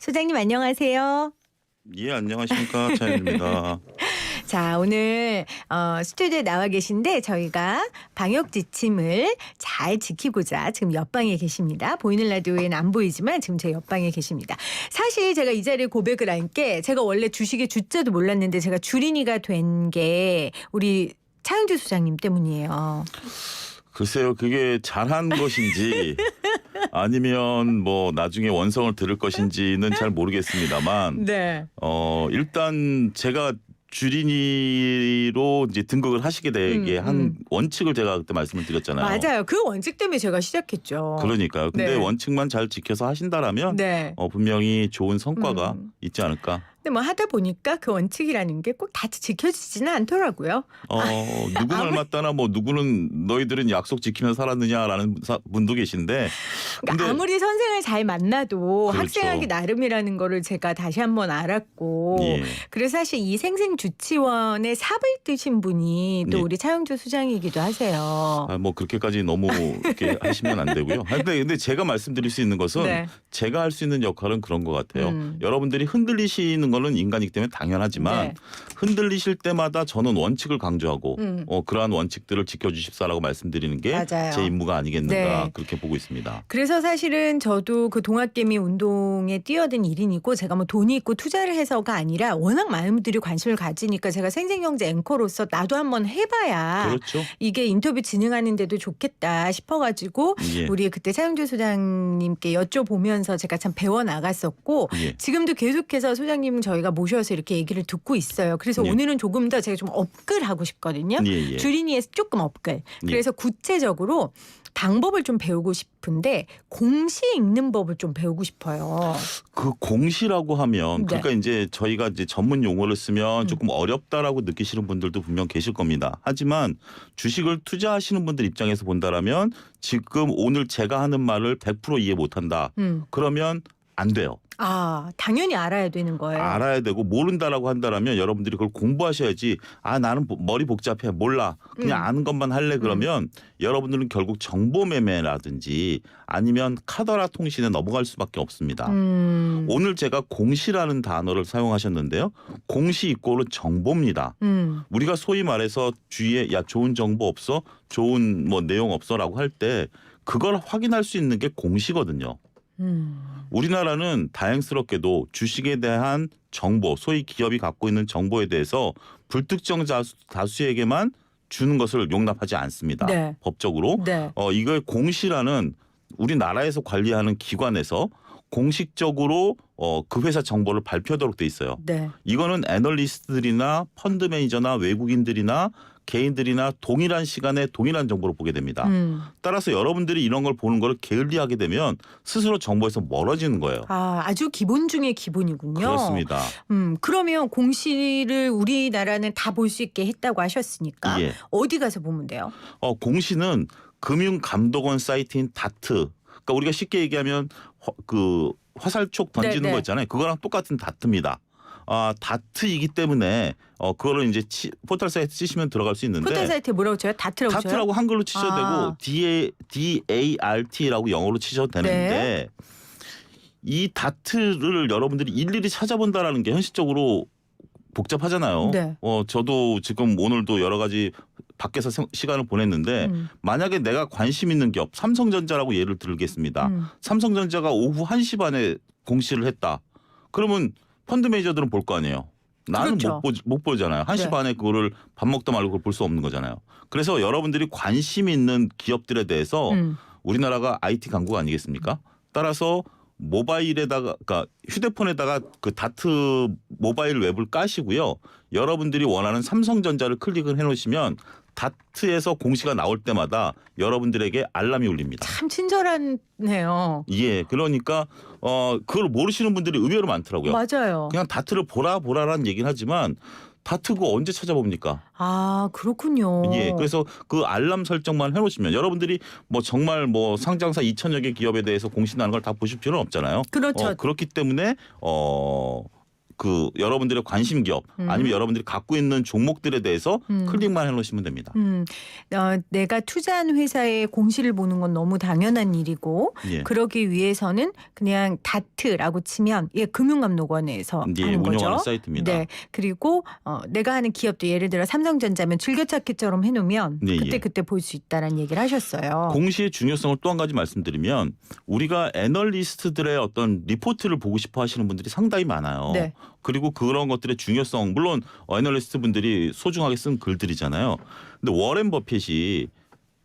소장님 안녕하세요. 예, 안녕하십니까. 차현입니다. 자, 오늘 스튜디오에 나와 계신데 저희가 방역 지침을 잘 지키고자 지금 옆방에 계십니다. 보이는 라디오에는 안 보이지만 지금 제 옆방에 계십니다. 사실 제가 이 자리에 고백을 한 게 제가 원래 주식의 주자도 몰랐는데 제가 주린이가 된 게 우리 차영주 소장님 때문이에요. 글쎄요, 그게 잘한 것인지 아니면 뭐 나중에 원성을 들을 것인지는 잘 모르겠습니다만 네. 일단 제가 주린이로 이제 등극을 하시게 되게 한 원칙을 제가 그때 말씀을 드렸잖아요. 맞아요. 그 원칙 때문에 제가 시작했죠. 그러니까요. 근데 네. 원칙만 잘 지켜서 하신다라면 네. 분명히 좋은 성과가 있지 않을까. 근데 뭐 하다 보니까 그 원칙이라는 게 꼭 다 지켜지지는 않더라고요. 누구 말 맞다나 뭐 누구는 너희들은 약속 지키며 살았느냐라는 분도 계신데 그러니까 아무리 선생을 잘 만나도 그렇죠. 학생하기 나름이라는 거를 제가 다시 한번 알았고 예. 그래서 사실 이 생생주치원의 삽을 뜨신 분이 또 예. 우리 차영주 소장이기도 하세요. 뭐 그렇게까지 너무 이렇게 하시면 안 되고요. 근데 제가 말씀드릴 수 있는 것은 네. 제가 할 수 있는 역할은 그런 것 같아요. 여러분들이 흔들리시는 거는 인간이기 때문에 당연하지만 네. 흔들리실 때마다 저는 원칙을 강조하고 그러한 원칙들을 지켜주십사라고 말씀드리는 게 맞아요. 제 임무가 아니겠는가 네. 그렇게 보고 있습니다. 그래서 사실은 저도 그 동학개미 운동에 뛰어든 일인이고 제가 뭐 돈이 있고 투자를 해서가 아니라 워낙 많은 분들이 관심을 가지니까 제가 생생경제 앵커로서 나도 한번 해봐야 그렇죠. 이게 인터뷰 진행하는 데도 좋겠다 싶어가지고 예. 우리 그때 차영주 소장님께 여쭤보면서 제가 참 배워나갔었고 예. 지금도 계속해서 소장님 저희가 모셔서 이렇게 얘기를 듣고 있어요. 그래서 예. 오늘은 조금 더 제가 좀 업글 하고 싶거든요. 예. 주린이에서 조금 업글. 그래서 구체적으로 방법을 좀 배우고 싶은데 공시 읽는 법을 좀 배우고 싶어요. 그 공시라고 하면 네. 그러니까 이제 저희가 이제 전문 용어를 쓰면 조금 어렵다라고 느끼시는 분들도 분명 계실 겁니다. 하지만 주식을 투자하시는 분들 입장에서 본다라면 지금 오늘 제가 하는 말을 100% 이해 못한다. 그러면 안 돼요. 아, 당연히 알아야 되는 거예요. 알아야 되고 모른다라고 한다라면 여러분들이 그걸 공부하셔야지. 나는 머리 복잡해 몰라 그냥 아는 것만 할래 그러면 여러분들은 결국 정보 매매라든지 아니면 카더라 통신에 넘어갈 수밖에 없습니다. 오늘 제가 공시라는 단어를 사용하셨는데요. 공시 이꼴은 정보입니다. 우리가 소위 말해서 주위에 야 좋은 정보 없어? 좋은 뭐 내용 없어라고 할 때 그걸 확인할 수 있는 게 공시거든요. 우리나라는 다행스럽게도 주식에 대한 정보, 소위 기업이 갖고 있는 정보에 대해서 불특정 다수에게만 주는 것을 용납하지 않습니다. 네. 법적으로. 네. 이걸 공시라는 우리나라에서 관리하는 기관에서 공식적으로 그 회사 정보를 발표하도록 돼 있어요. 네. 이거는 애널리스트들이나 펀드 매니저나 외국인들이나 개인들이나 동일한 시간에 동일한 정보를 보게 됩니다. 따라서 여러분들이 이런 걸 보는 걸 게을리하게 되면 스스로 정보에서 멀어지는 거예요. 아주 기본 중에 기본이군요. 그렇습니다. 그러면 공시를 우리나라는 다 볼 수 있게 했다고 하셨으니까 예. 어디 가서 보면 돼요? 공시는 금융감독원 사이트인 다트. 그러니까 우리가 쉽게 얘기하면 그 화살촉 던지는 네, 네. 거 있잖아요. 그거랑 똑같은 다트입니다. 다트이기 때문에 그거를 이제 포털 사이트 치시면 들어갈 수 있는데 포털 사이트에 뭐라고 쳐요? 다트라고 쳐요? 다트라고 한글로 치셔도 되고 DART라고 영어로 치셔도 되는데 이 다트를 여러분들이 일일이 찾아본다라는 게 현실적으로 복잡하잖아요. 네. 저도 지금 오늘도 여러 가지 밖에서 시간을 보냈는데 만약에 내가 관심 있는 기업 삼성전자라고 예를 들겠습니다. 삼성전자가 오후 1시 반에 공시를 했다. 그러면 펀드 매니저들은 볼 거 아니에요. 나는 그렇죠. 못 보잖아요. 1시 네. 반에 그거를 밥 먹다 말고 그걸 볼 수 없는 거잖아요. 그래서 여러분들이 관심 있는 기업들에 대해서 우리나라가 IT 강국 아니겠습니까? 따라서 모바일에다가 그러니까 휴대폰에다가 그 다트 모바일 웹을 까시고요. 여러분들이 원하는 삼성전자를 클릭을 해놓으시면 다트에서 공시가 나올 때마다 여러분들에게 알람이 울립니다. 참 친절하네요. 예, 그러니까 그걸 모르시는 분들이 의외로 많더라고요. 맞아요. 그냥 다트를 보라라는 얘기는 하지만 다트 그거 언제 찾아봅니까? 아, 그렇군요. 예, 그래서 그 알람 설정만 해놓으시면 여러분들이 뭐 정말 뭐 상장사 2,000여 개 기업에 대해서 공시나는 걸 다 보실 필요는 없잖아요. 그렇죠. 그렇기 때문에 그 여러분들의 관심 기업 아니면 여러분들이 갖고 있는 종목들에 대해서 클릭만 해놓으시면 됩니다. 내가 투자한 회사의 공시를 보는 건 너무 당연한 일이고 예. 그러기 위해서는 그냥 다트라고 치면 금융감독원에서 예, 하는 거죠. 운영하는 사이트입니다. 네. 그리고 내가 하는 기업도 예를 들어 삼성전자면 즐겨찾기처럼 해놓으면 네, 그때 볼 수 있다라는 얘기를 하셨어요. 공시의 중요성을 또 한 가지 말씀드리면 우리가 애널리스트들의 어떤 리포트를 보고 싶어 하시는 분들이 상당히 많아요. 네. 그리고 그런 것들의 중요성 물론 애널리스트 분들이 소중하게 쓴 글들이잖아요. 근데 워렌 버핏이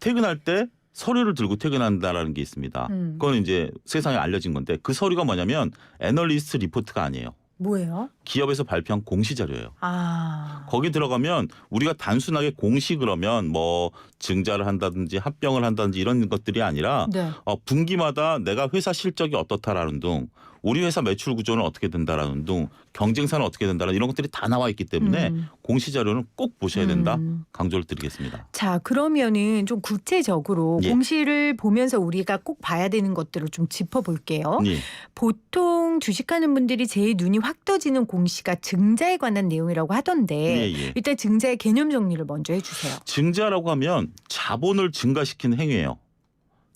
퇴근할 때 서류를 들고 퇴근한다라는 게 있습니다. 그건 이제 세상에 알려진 건데 그 서류가 뭐냐면 애널리스트 리포트가 아니에요. 뭐예요? 기업에서 발표한 공시 자료예요. 아. 거기 들어가면 우리가 단순하게 공시 그러면 뭐 증자를 한다든지 합병을 한다든지 이런 것들이 아니라 네. 분기마다 내가 회사 실적이 어떻다라는 등 우리 회사 매출 구조는 어떻게 된다라는 등 경쟁사는 어떻게 된다라는 이런 것들이 다 나와 있기 때문에 공시 자료는 꼭 보셔야 된다 강조를 드리겠습니다. 자, 그러면은 좀 구체적으로 예. 공시를 보면서 우리가 꼭 봐야 되는 것들을 좀 짚어볼게요. 예. 보통 주식하는 분들이 제일 눈이 확 떠지는 공시가 증자에 관한 내용이라고 하던데 예. 일단 증자의 개념 정리를 먼저 해주세요. 증자라고 하면 자본을 증가시키는 행위예요.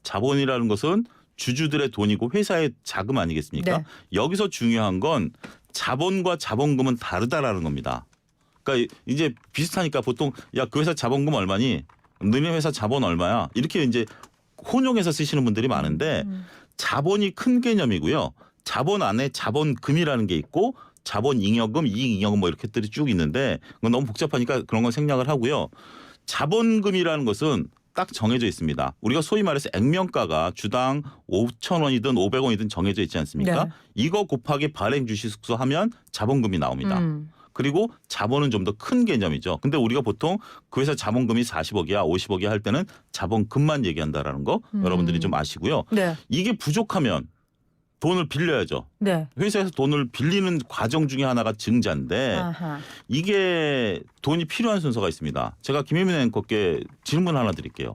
자본이라는 것은 주주들의 돈이고 회사의 자금 아니겠습니까? 네. 여기서 중요한 건 자본과 자본금은 다르다라는 겁니다. 그러니까 이제 비슷하니까 보통 야, 그 회사 자본금 얼마니? 너네 회사 자본 얼마야? 이렇게 이제 혼용해서 쓰시는 분들이 많은데 자본이 큰 개념이고요. 자본 안에 자본금이라는 게 있고 자본잉여금, 이익잉여금 뭐 이렇게들이 쭉 있는데 그건 너무 복잡하니까 그런 건 생략을 하고요. 자본금이라는 것은 딱 정해져 있습니다. 우리가 소위 말해서 액면가가 주당 5,000원이든 500원이든 정해져 있지 않습니까? 네. 이거 곱하기 발행 주식수 하면 자본금이 나옵니다. 그리고 자본은 좀 더 큰 개념이죠. 근데 우리가 보통 그 회사 자본금이 40억이야 50억이야 할 때는 자본금만 얘기한다라는 거 여러분들이 좀 아시고요. 네. 이게 부족하면 돈을 빌려야죠. 네. 회사에서 돈을 빌리는 과정 중에 하나가 증자인데 아하. 이게 돈이 필요한 순서가 있습니다. 제가 김혜민 앵커께 질문 하나 드릴게요.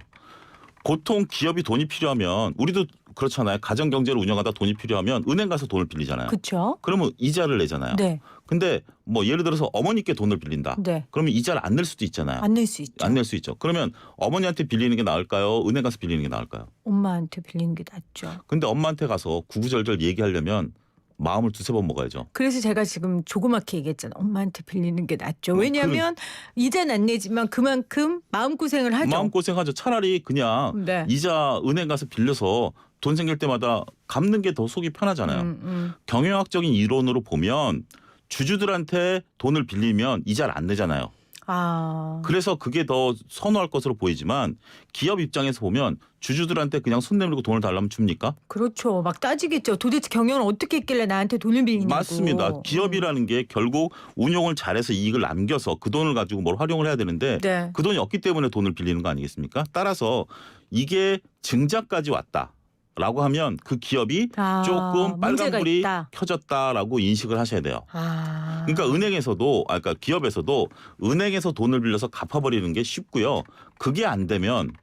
보통 기업이 돈이 필요하면 우리도 그렇잖아요. 가정 경제를 운영하다 돈이 필요하면 은행 가서 돈을 빌리잖아요. 그렇죠. 그러면 이자를 내잖아요. 네. 근데 뭐 예를 들어서 어머니께 돈을 빌린다. 네. 그러면 이자를 안 낼 수도 있잖아요. 안 낼 수 있죠. 안 낼 수 있죠. 그러면 어머니한테 빌리는 게 나을까요? 은행 가서 빌리는 게 나을까요? 엄마한테 빌리는 게 낫죠. 근데 엄마한테 가서 구구절절 얘기하려면 마음을 두세 번 먹어야죠. 그래서 제가 지금 조그맣게 얘기했잖아요. 엄마한테 빌리는 게 낫죠. 왜냐하면 이자는 안 내지만 그만큼 마음고생을 하죠. 마음고생하죠. 차라리 그냥 네. 이자 은행 가서 빌려서 돈 생길 때마다 갚는 게 더 속이 편하잖아요. 경영학적인 이론으로 보면 주주들한테 돈을 빌리면 이자를 안 내잖아요. 아. 그래서 그게 더 선호할 것으로 보이지만 기업 입장에서 보면 주주들한테 그냥 손 내밀고 돈을 달라면 줍니까? 그렇죠. 막 따지겠죠. 도대체 경영을 어떻게 했길래 나한테 돈을 빌리냐고. 맞습니다. 기업이라는 게 결국 운용을 잘해서 이익을 남겨서 그 돈을 가지고 뭘 활용을 해야 되는데 네. 그 돈이 없기 때문에 돈을 빌리는 거 아니겠습니까? 따라서 이게 증자까지 왔다. 라고 하면 그 기업이 조금 빨간불이 있다. 켜졌다라고 인식을 하셔야 돼요. 아. 그러니까 은행에서도 그러니까 기업에서도 은행에서 돈을 빌려서 갚아버리는 게 쉽고요. 그게 안 되면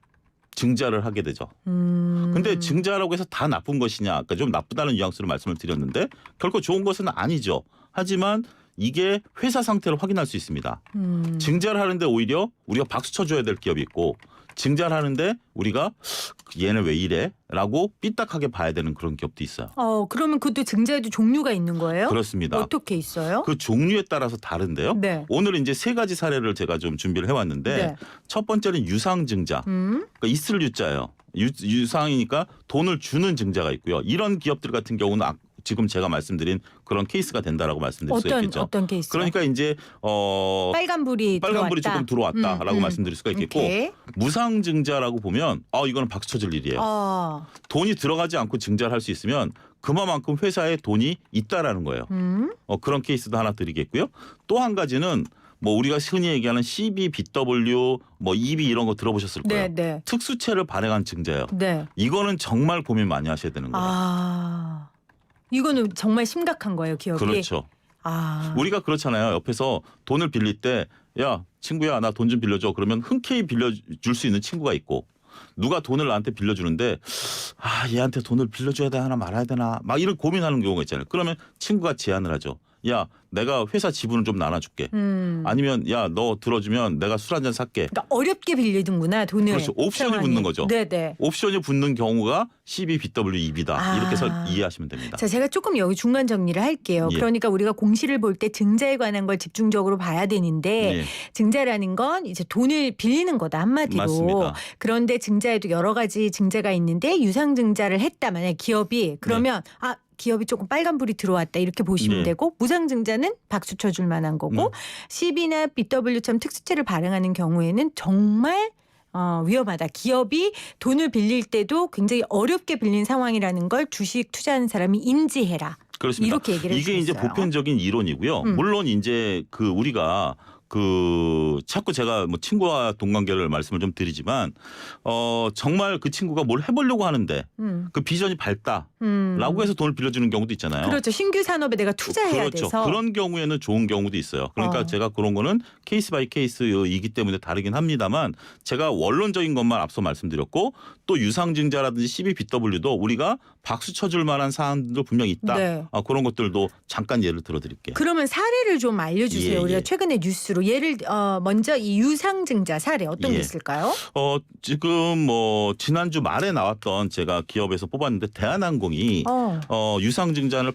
증자를 하게 되죠. 근데 증자라고 해서 다 나쁜 것이냐? 그러니까 좀 나쁘다는 뉘앙스로 말씀을 드렸는데 결코 좋은 것은 아니죠. 하지만 이게 회사 상태를 확인할 수 있습니다. 증자를 하는데 오히려 우리가 박수 쳐줘야 될 기업이 있고 증자를 하는데 우리가 얘는 왜 이래? 라고 삐딱하게 봐야 되는 그런 기업도 있어요. 그러면 그것도 증자에도 종류가 있는 거예요? 그렇습니다. 어떻게 있어요? 그 종류에 따라서 다른데요. 네. 오늘 이제 세 가지 사례를 제가 좀 준비를 해왔는데 네. 첫 번째는 유상증자. 그러니까 있을 유자예요. 유상이니까 돈을 주는 증자가 있고요. 이런 기업들 같은 경우는 지금 제가 말씀드린 그런 케이스가 된다라고 말씀드릴 수 있겠죠. 어떤 케이스? 그러니까 이제 빨간불이 빨간불이 들어왔다. 조금 들어왔다라고 말씀드릴 수가 있겠고 오케이. 무상증자라고 보면 이거는 박수 쳐줄 일이에요. 돈이 들어가지 않고 증자를 할 수 있으면 그만큼 회사에 돈이 있다라는 거예요. 그런 케이스도 하나 드리겠고요. 또 한 가지는 뭐 우리가 흔히 얘기하는 CBBW, 뭐 EB 이런 거 들어보셨을 거예요. 네. 특수채를 발행한 증자예요. 네. 이거는 정말 고민 많이 하셔야 되는 거예요. 이거는 정말 심각한 거예요, 기업이. 그렇죠. 아. 우리가 그렇잖아요. 옆에서 돈을 빌릴 때 야 친구야 나 돈 좀 빌려줘. 그러면 흔쾌히 빌려줄 수 있는 친구가 있고 누가 돈을 나한테 빌려주는데 얘한테 돈을 빌려줘야 되나 말아야 되나 막 이런 고민하는 경우가 있잖아요. 그러면 친구가 제안을 하죠. 야 내가 회사 지분을 좀 나눠줄게. 아니면 야 너 들어주면 내가 술 한잔 살게. 그러니까 어렵게 빌리는구나 돈을. 그렇죠. 옵션이 상황이. 붙는 거죠. 네네. 옵션이 붙는 경우가 CBBW2B다. 이렇게 해서 이해하시면 됩니다. 자, 제가 조금 여기 중간 정리를 할게요. 예. 그러니까 우리가 공시를 볼 때 증자에 관한 걸 집중적으로 봐야 되는데 예. 증자라는 건 이제 돈을 빌리는 거다 한마디로. 맞습니다. 그런데 증자에도 여러 가지 증자가 있는데 유상증자를 했다 만약 기업이 그러면 기업이 조금 빨간불이 들어왔다 이렇게 보시면 네. 되고 무상증자는 박수 쳐줄 만한 거고 CB나 BW처럼 특수채를 발행하는 경우에는 정말 위험하다. 기업이 돈을 빌릴 때도 굉장히 어렵게 빌린 상황이라는 걸 주식 투자하는 사람이 인지해라. 그렇습니다. 이렇게 얘기를 이게 이제 해주셨어요. 보편적인 이론이고요. 물론 이제 우리가 자꾸 제가 뭐 친구와 동관계를 말씀을 좀 드리지만 정말 그 친구가 뭘 해보려고 하는데 그 비전이 밝다라고 해서 돈을 빌려주는 경우도 있잖아요. 그렇죠. 신규 산업에 내가 투자해야 그렇죠. 돼서. 그런 경우에는 좋은 경우도 있어요. 그러니까 제가 그런 거는 케이스 바이 케이스이기 때문에 다르긴 합니다만 제가 원론적인 것만 앞서 말씀드렸고 또 유상증자라든지 CBBW도 우리가 박수 쳐줄 만한 사안도 분명히 있다. 네. 그런 것들도 잠깐 예를 들어드릴게요. 그러면 사례를 좀 알려주세요. 예, 우리가 예. 최근에 뉴스로 먼저 이 유상증자 사례 어떤 게 예. 있을까요? 지금 뭐 지난주 말에 나왔던 제가 기업에서 뽑았는데 대한항공이 유상증자를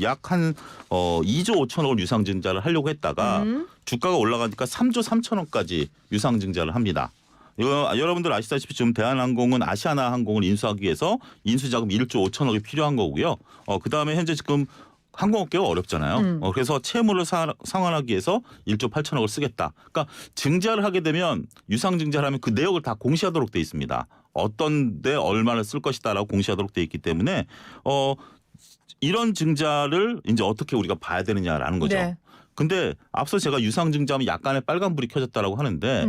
약 한 2조 5천억을 유상증자를 하려고 했다가 주가가 올라가니까 3조 3천억까지 유상증자를 합니다. 여러분들 아시다시피 지금 대한항공은 아시아나항공을 인수하기 위해서 인수자금 1조 5천억이 필요한 거고요. 그다음에 현재 지금 항공업계가 어렵잖아요. 그래서 채무를 상환하기 위해서 1조 8천억을 쓰겠다. 그러니까 증자를 하게 되면 유상증자를 하면 그 내역을 다 공시하도록 돼 있습니다. 어떤 데 얼마를 쓸 것이다라고 공시하도록 돼 있기 때문에 이런 증자를 이제 어떻게 우리가 봐야 되느냐라는 거죠. 네. 근데 앞서 제가 유상증자하면 약간의 빨간불이 켜졌다라고 하는데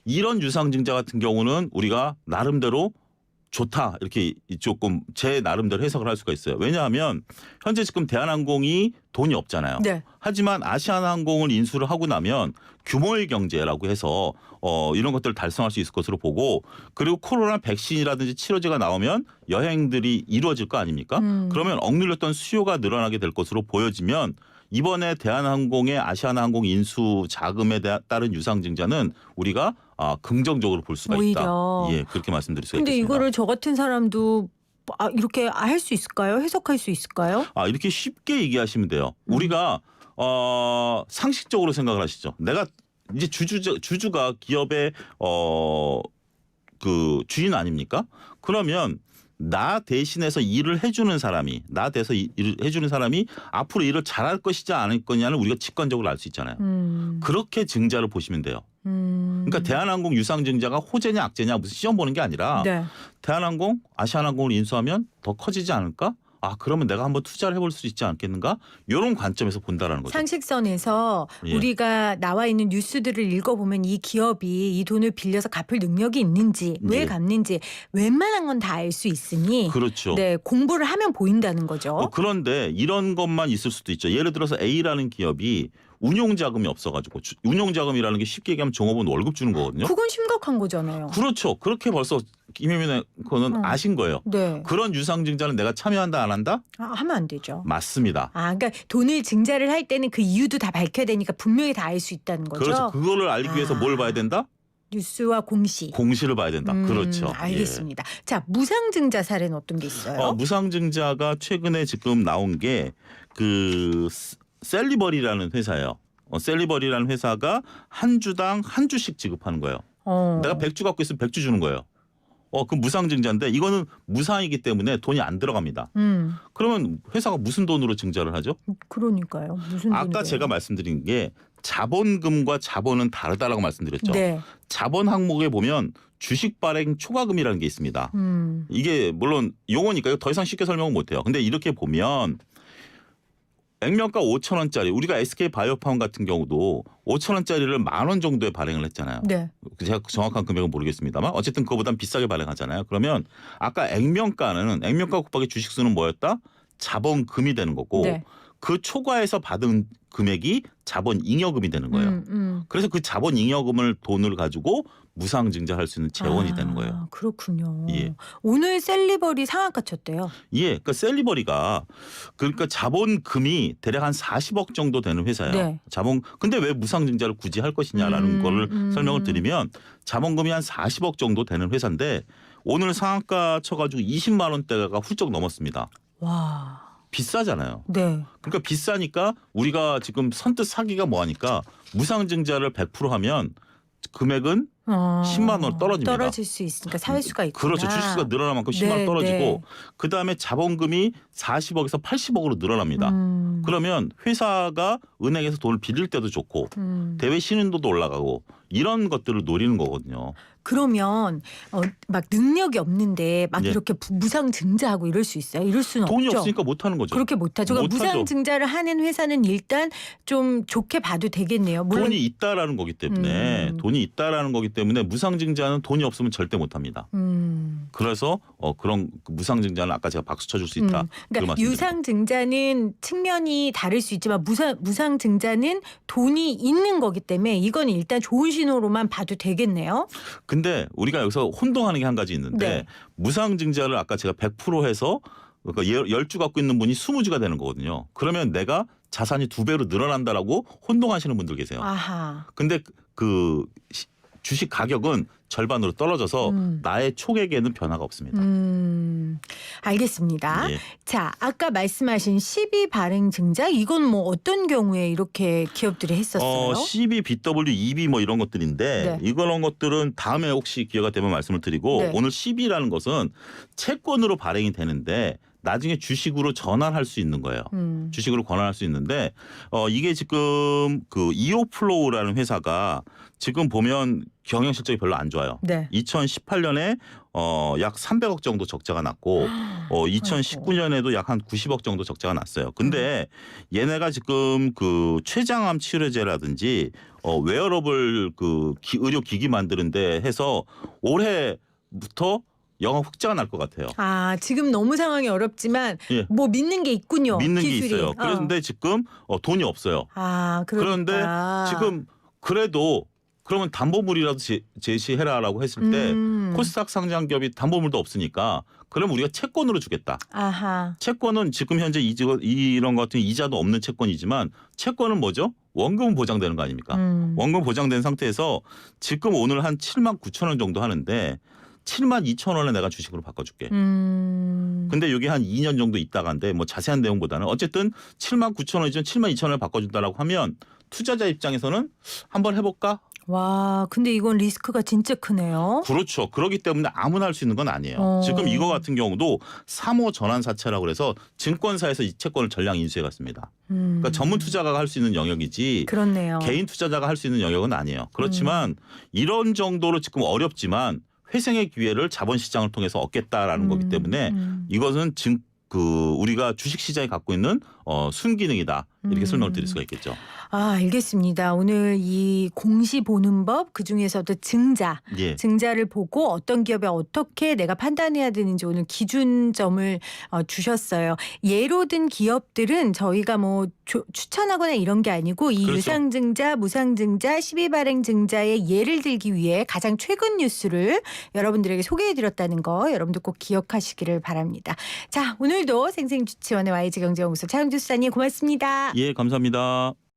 이런 유상증자 같은 경우는 우리가 나름대로 좋다 이렇게 조금 제 나름대로 해석을 할 수가 있어요. 왜냐하면 현재 지금 대한항공이 돈이 없잖아요. 네. 하지만 아시아나항공을 인수를 하고 나면 규모의 경제라고 해서 이런 것들을 달성할 수 있을 것으로 보고 그리고 코로나 백신이라든지 치료제가 나오면 여행들이 이루어질 거 아닙니까? 그러면 억눌렸던 수요가 늘어나게 될 것으로 보여지면 이번에 대한항공의 아시아나항공 인수 자금에 따른 유상증자는 우리가 긍정적으로 볼 수가 있다. 오히려. 예, 그렇게 말씀드릴 수가 근데 있겠습니다. 이거를 저 같은 사람도 이렇게 할 수 있을까요? 해석할 수 있을까요? 이렇게 쉽게 얘기하시면 돼요. 우리가 상식적으로 생각을 하시죠. 내가 이제 주주가 기업의 그 주인 아닙니까? 그러면 나 대신해서 일을 해주는 사람이 일을 해주는 사람이 앞으로 일을 잘할 것이지 않을 거냐는 우리가 직관적으로 알 수 있잖아요. 그렇게 증자를 보시면 돼요. 그러니까 대한항공 유상증자가 호재냐 악재냐 무슨 시험 보는 게 아니라 네. 대한항공 아시아나항공을 인수하면 더 커지지 않을까? 그러면 내가 한번 투자를 해볼 수 있지 않겠는가? 이런 관점에서 본다라는 거죠. 상식선에서 예. 우리가 나와 있는 뉴스들을 읽어보면 이 기업이 이 돈을 빌려서 갚을 능력이 있는지 왜 예. 갚는지 웬만한 건 다 알 수 있으니 그렇죠. 네, 공부를 하면 보인다는 거죠. 그런데 이런 것만 있을 수도 있죠. 예를 들어서 A라는 기업이 운용자금이 없어가지고 운용자금이라는 게 쉽게 얘기하면 종업원 월급 주는 거거든요. 그건 심각한 거잖아요. 그렇죠. 그렇게 벌써 김혜민의 거는 아신 거예요. 네. 그런 유상증자는 내가 참여한다 안 한다? 하면 안 되죠. 맞습니다. 그러니까 돈을 증자를 할 때는 그 이유도 다 밝혀야 되니까 분명히 다 알 수 있다는 거죠. 그렇죠. 그거를 알기 위해서 뭘 봐야 된다? 뉴스와 공시. 공시를 봐야 된다. 그렇죠. 알겠습니다. 자, 무상증자 사례는 어떤 게 있어요? 무상증자가 최근에 지금 나온 게 셀리버리라는 회사예요. 셀리버리라는 회사가 한 주당 한 주씩 지급하는 거예요. 내가 100주 갖고 있으면 100주 주는 거예요. 그 무상증자인데 이거는 무상이기 때문에 돈이 안 들어갑니다. 그러면 회사가 무슨 돈으로 증자를 하죠? 그러니까요. 무슨 아까 돈이래요? 제가 말씀드린 게 자본금과 자본은 다르다라고 말씀드렸죠. 네. 자본 항목에 보면 주식 발행 초과금이라는 게 있습니다. 이게 물론 용어니까 더 이상 쉽게 설명은 못해요. 근데 이렇게 보면 액면가 5,000원짜리 우리가 SK 바이오팜 같은 경우도 5,000원짜리를 10,000원 정도에 발행을 했잖아요. 네. 제가 정확한 금액은 모르겠습니다만 어쨌든 그거보단 비싸게 발행하잖아요. 그러면 아까 액면가 곱하기 주식수는 뭐였다? 자본금이 되는 거고 네. 그 초과해서 받은 금액이 자본 잉여금이 되는 거예요. 그래서 그 자본 잉여금을 돈을 가지고 무상증자할 수 있는 재원이 되는 거예요. 그렇군요. 예. 오늘 셀리버리 상한가 쳤대요. 예, 그러니까 셀리버리가 그러니까 자본금이 대략 한 40억 정도 되는 회사예요. 네. 근데 왜 무상증자를 굳이 할 것이냐라는 거를 설명을 드리면 자본금이 한 40억 정도 되는 회사인데 오늘 상한가 쳐가지고 20만 원대가 훌쩍 넘었습니다. 와. 비싸잖아요. 네. 그러니까 비싸니까 우리가 지금 선뜻 사기가 뭐하니까 무상증자를 100% 하면 금액은 10만 원 떨어집니다. 떨어질 수 있으니까 사회수가 있구나. 그렇죠. 주식수가 늘어난 만큼 10만 원 네, 떨어지고 네. 그다음에 자본금이 40억에서 80억으로 늘어납니다. 그러면 회사가 은행에서 돈을 빌릴 때도 좋고 대외 신인도도 올라가고 이런 것들을 노리는 거거든요. 그러면 막 능력이 없는데 막 예. 이렇게 무상 증자하고 이럴 수 있어요? 이럴 수는 돈이 없죠. 없으니까 못 하는 거죠. 그렇게 못하죠. 그러니까 못하죠. 무상 증자를 하는 회사는 일단 좀 좋게 봐도 되겠네요. 물론 돈이 있다라는 거기 때문에 돈이 있다라는 거기 때문에 무상증자는 돈이 없으면 절대 못합니다. 그래서 그런 무상증자는 아까 제가 박수 쳐줄 수 있다. 그러니까 유상증자는 측면이 다를 수 있지만 무상증자는 돈이 있는 거기 때문에 이건 일단 좋은 신호로만 봐도 되겠네요. 근데 우리가 여기서 혼동하는 게 한 가지 있는데 네. 무상증자를 아까 제가 100% 해서 그러니까 10주 갖고 있는 분이 20주가 되는 거거든요. 그러면 내가 자산이 2배로 늘어난다라고 혼동하시는 분들 계세요. 아하. 근데 그 주식 가격은 절반으로 떨어져서 나의 촉액에는 변화가 없습니다. 알겠습니다. 예. 자, 아까 말씀하신 12 발행 증자 이건 뭐 어떤 경우에 이렇게 기업들이 했었어요? CB, BW, EB 뭐 이런 것들인데 네. 이런 것들은 다음에 혹시 기회가 되면 말씀을 드리고 네. 오늘 CB라는 것은 채권으로 발행이 되는데 나중에 주식으로 전환할 수 있는 거예요. 주식으로 권한할 수 있는데 이게 지금 그 이오플로우라는 회사가 지금 보면 경영 실적이 별로 안 좋아요. 네. 2018년에 약 300억 정도 적자가 났고 2019년에도 약 한 90억 정도 적자가 났어요. 근데 얘네가 지금 그 췌장암 치료제라든지 웨어러블 그 의료 기기 만드는데 해서 올해부터 영업 흑자가 날 것 같아요. 아, 지금 너무 상황이 어렵지만 예. 뭐 믿는 게 있군요. 믿는 기술이. 게 있어요. 그런데 지금 돈이 없어요. 아, 그런데 그러니까. 지금 그래도 그러면 담보물이라도 제시해라라고 했을 때 코스닥 상장 기업이 담보물도 없으니까 그러면 우리가 채권으로 주겠다. 아하. 채권은 지금 현재 이런 것 같은 이자도 없는 채권이지만 채권은 뭐죠? 원금은 보장되는 거 아닙니까? 원금 보장된 상태에서 지금 오늘 한 7만 9천 원 정도 하는데 7만 2천 원에 내가 주식으로 바꿔줄게. 근데 이게 한 2년 정도 있다가인데 뭐 자세한 내용보다는 어쨌든 7만 9천 원이지만 7만 2천 원에 바꿔준다라고 하면 투자자 입장에서는 한번 해볼까? 와, 근데 이건 리스크가 진짜 크네요. 그렇죠. 그렇기 때문에 아무나 할 수 있는 건 아니에요. 지금 이거 같은 경우도 3호 전환 사채라고 그래서 증권사에서 이 채권을 전량 인수해 갔습니다. 그러니까 전문 투자가가 할 수 있는 영역이지 그렇네요. 개인 투자자가 할 수 있는 영역은 아니에요. 그렇지만 이런 정도로 지금 어렵지만 회생의 기회를 자본시장을 통해서 얻겠다라는 거기 때문에 이것은 우리가 주식시장이 갖고 있는 순기능이다. 이렇게 설명을 드릴 수가 있겠죠. 아, 알겠습니다. 오늘 이 공시 보는 법 그중에서도 증자, 예. 증자를 보고 어떤 기업에 어떻게 내가 판단해야 되는지 오늘 기준점을 주셨어요. 예로 든 기업들은 저희가 뭐 추천하거나 이런 게 아니고 이 그렇죠. 유상증자, 무상증자, 12발행증자의 예를 들기 위해 가장 최근 뉴스를 여러분들에게 소개해드렸다는 거 여러분들 꼭 기억하시기를 바랍니다. 자, 오늘도 생생주치원의 YG경제연구소 차영주 수사님 고맙습니다. 예, 감사합니다.